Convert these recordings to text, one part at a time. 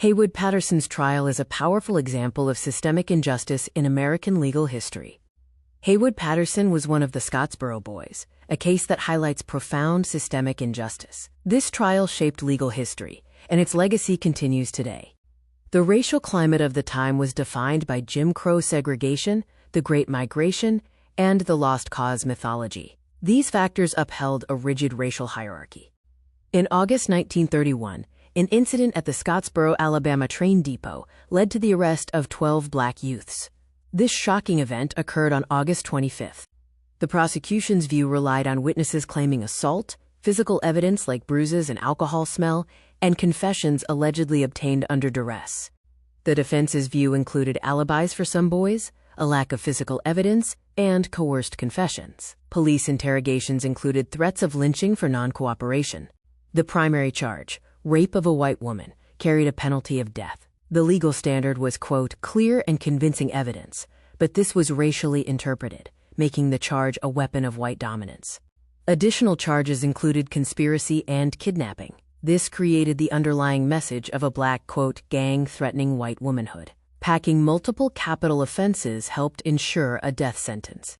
Haywood Patterson's trial is a powerful example of systemic injustice in American legal history. Haywood Patterson was one of the Scottsboro Boys, a case that highlights profound systemic injustice. This trial shaped legal history, and its legacy continues today. The racial climate of the time was defined by Jim Crow segregation, the Great Migration, and the Lost Cause mythology. These factors upheld a rigid racial hierarchy. In August 1931, an incident at the Scottsboro, Alabama train depot led to the arrest of 12 black youths. This shocking event occurred on August 25th. The prosecution's view relied on witnesses claiming assault, physical evidence like bruises and alcohol smell, and confessions allegedly obtained under duress. The defense's view included alibis for some boys, a lack of physical evidence, and coerced confessions. Police interrogations included threats of lynching for non-cooperation. The primary charge, rape of a white woman, carried a penalty of death. The legal standard was, quote, clear and convincing evidence, but this was racially interpreted, making the charge a weapon of white dominance. Additional charges included conspiracy and kidnapping. This created the underlying message of a black, quote, gang threatening white womanhood. Packing multiple capital offenses helped ensure a death sentence.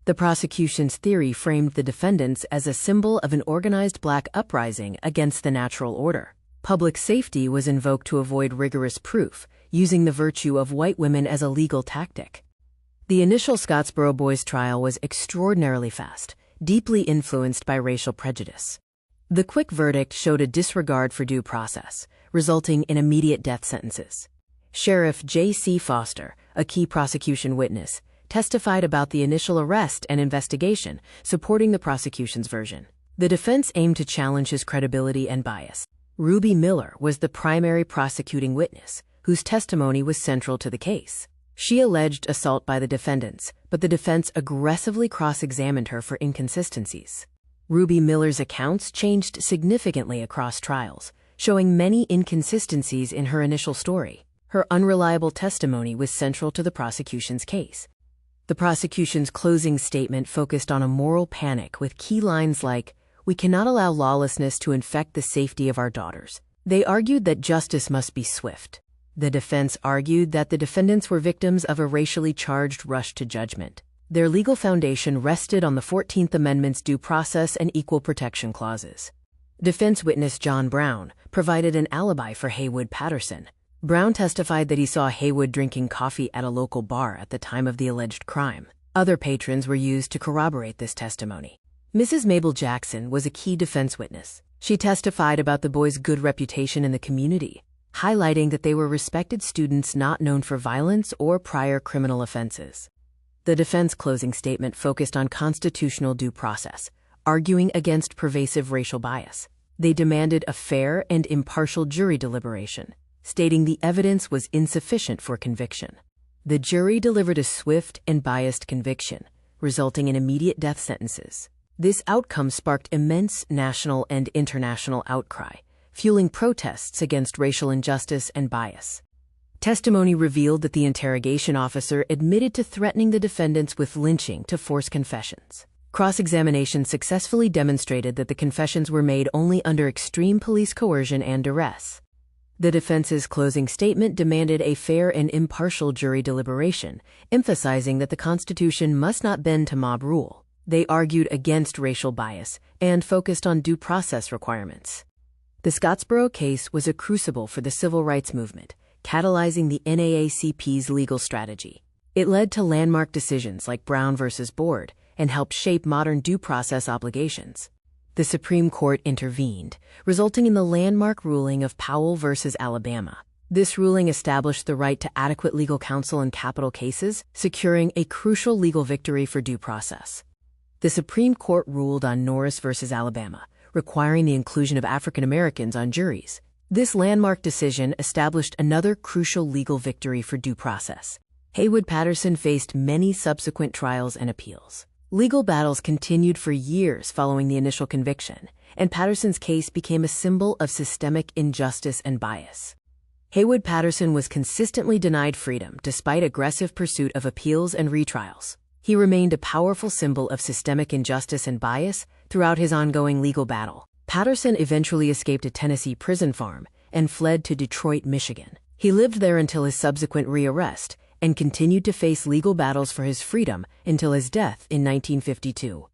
The prosecution's theory framed the defendants as a symbol of an organized black uprising against the natural order. Public safety was invoked to avoid rigorous proof, using the virtue of white women as a legal tactic. The initial Scottsboro Boys trial was extraordinarily fast, deeply influenced by racial prejudice. The quick verdict showed a disregard for due process, resulting in immediate death sentences. Sheriff J.C. Foster, a key prosecution witness, testified about the initial arrest and investigation, supporting the prosecution's version. The defense aimed to challenge his credibility and bias. Ruby Miller was the primary prosecuting witness, whose testimony was central to the case. She alleged assault by the defendants, but the defense aggressively cross-examined her for inconsistencies. Ruby Miller's accounts changed significantly across trials, showing many inconsistencies in her initial story. Her unreliable testimony was central to the prosecution's case. The prosecution's closing statement focused on a moral panic with key lines like, "We cannot allow lawlessness to infect the safety of our daughters." They argued that justice must be swift. The defense argued that the defendants were victims of a racially charged rush to judgment. Their legal foundation rested on the 14th Amendment's due process and equal protection clauses. Defense witness John Brown provided an alibi for Haywood Patterson. Brown testified that he saw Haywood drinking coffee at a local bar at the time of the alleged crime. Other patrons were used to corroborate this testimony. Mrs. Mabel Jackson was a key defense witness. She testified about the boys' good reputation in the community, highlighting that they were respected students not known for violence or prior criminal offenses. The defense closing statement focused on constitutional due process, arguing against pervasive racial bias. They demanded a fair and impartial jury deliberation, stating the evidence was insufficient for conviction. The jury delivered a swift and biased conviction, resulting in immediate death sentences. This outcome sparked immense national and international outcry, fueling protests against racial injustice and bias. Testimony revealed that the interrogation officer admitted to threatening the defendants with lynching to force confessions. Cross-examination successfully demonstrated that the confessions were made only under extreme police coercion and duress. The defense's closing statement demanded a fair and impartial jury deliberation, emphasizing that the Constitution must not bend to mob rule. They argued against racial bias and focused on due process requirements. The Scottsboro case was a crucible for the civil rights movement, catalyzing the NAACP's legal strategy. It led to landmark decisions like Brown v. Board and helped shape modern due process obligations. The Supreme Court intervened, resulting in the landmark ruling of Powell v. Alabama. This ruling established the right to adequate legal counsel in capital cases, securing a crucial legal victory for due process. The Supreme Court ruled on Norris v. Alabama, requiring the inclusion of African Americans on juries. This landmark decision established another crucial legal victory for due process. Haywood Patterson faced many subsequent trials and appeals. Legal battles continued for years following the initial conviction, and Patterson's case became a symbol of systemic injustice and bias. Haywood Patterson was consistently denied freedom despite aggressive pursuit of appeals and retrials. He remained a powerful symbol of systemic injustice and bias throughout his ongoing legal battle. Patterson eventually escaped a Tennessee prison farm and fled to Detroit, Michigan. He lived there until his subsequent rearrest and continued to face legal battles for his freedom until his death in 1952.